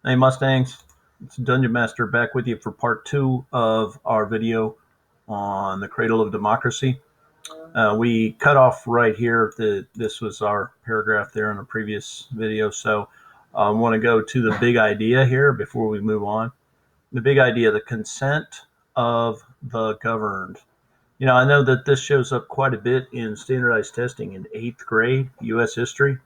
Hey Mustangs, it's Dungeon Master back with you for part two of our video on the Cradle of Democracy. We cut off right here. This was our paragraph there in a previous video, so I want to go to the big idea here before we move on. The big idea, the consent of the governed. I know that this shows up quite a bit in standardized testing in 8th grade U.S. history.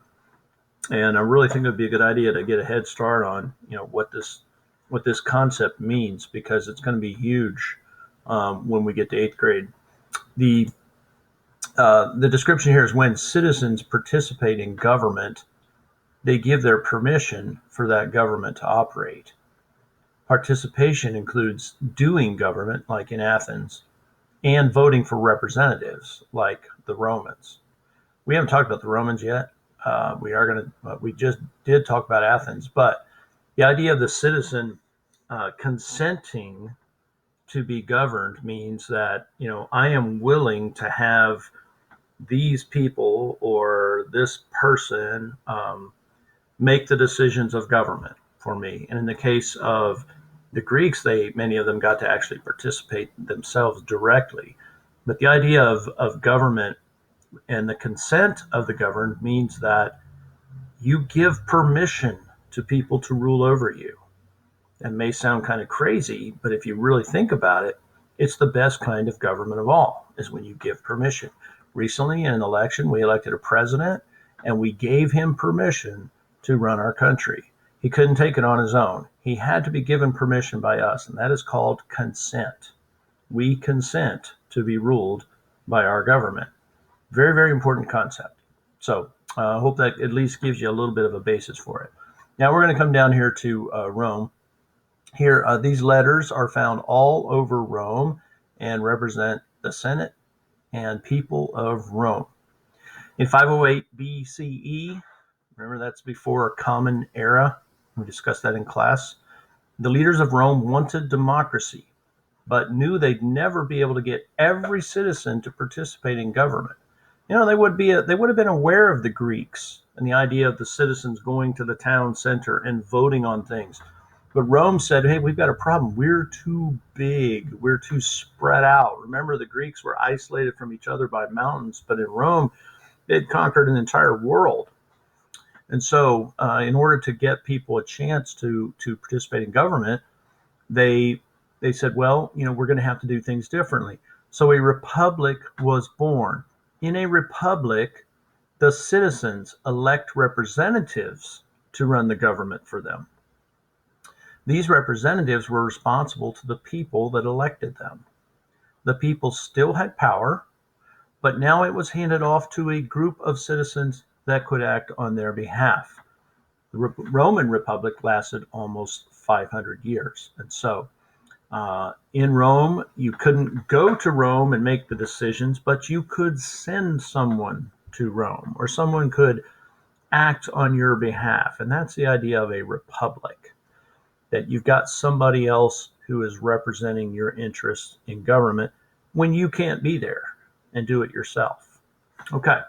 And I really think it would be a good idea to get a head start on, what this concept means, because it's going to be huge when we get to 8th grade. The description here is when citizens participate in government, they give their permission for that government to operate. Participation includes doing government, like in Athens, and voting for representatives, like the Romans. We haven't talked about the Romans yet. We just did talk about Athens, but the idea of the citizen consenting to be governed means that, I am willing to have these people or this person make the decisions of government for me. And in the case of the Greeks, many of them got to actually participate themselves directly. But the idea of government and the consent of the governed means that you give permission to people to rule over you. That may sound kind of crazy, but if you really think about it, it's the best kind of government of all, is when you give permission. Recently, in an election, we elected a president, and we gave him permission to run our country. He couldn't take it on his own. He had to be given permission by us, and that is called consent. We consent to be ruled by our government. Very, very important concept. So I hope that at least gives you a little bit of a basis for it. Now we're going to come down here to Rome. Here, these letters are found all over Rome and represent the Senate and people of Rome. In 508 BCE, remember that's before Common Era. We discussed that in class. The leaders of Rome wanted democracy, but knew they'd never be able to get every citizen to participate in government. They would have been aware of the Greeks and the idea of the citizens going to the town center and voting on things. But Rome said, hey, we've got a problem. We're too big. We're too spread out. Remember, the Greeks were isolated from each other by mountains, but in Rome, they'd conquered an entire world. And so in order to get people a chance to participate in government, they said, well, we're going to have to do things differently. So a republic was born. In a republic, the citizens elect representatives to run the government for them. These representatives were responsible to the people that elected them. The people still had power, but now it was handed off to a group of citizens that could act on their behalf. The Roman Republic lasted almost 500 years. And so in Rome, you couldn't go to Rome and make the decisions, but you could send someone to Rome, or someone could act on your behalf. And that's the idea of a republic, that you've got somebody else who is representing your interests in government when you can't be there and do it yourself. Okay.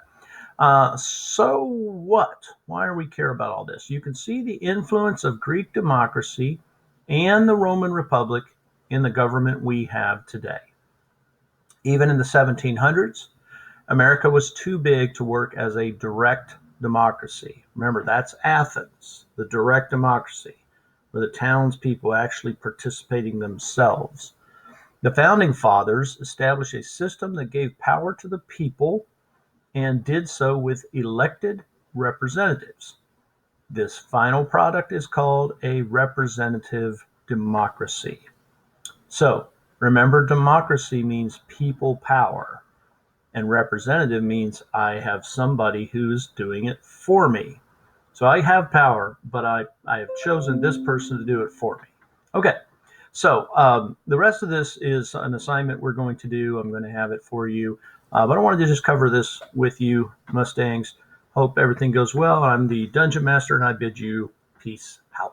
So what? Why do we care about all this? You can see the influence of Greek democracy and the Roman Republic in the government we have today. Even in the 1700s, America was too big to work as a direct democracy. Remember, that's Athens, the direct democracy, where the townspeople actually participating themselves. The founding fathers established a system that gave power to the people and did so with elected representatives. This final product is called a representative democracy. So remember, democracy means people power, and representative means I have somebody who's doing it for me. So I have power, but I have chosen this person to do it for me. Okay, so the rest of this is an assignment we're going to do. I'm going to have it for you. But I wanted to just cover this with you, Mustangs. Hope everything goes well. I'm the Dungeon Master, and I bid you peace out.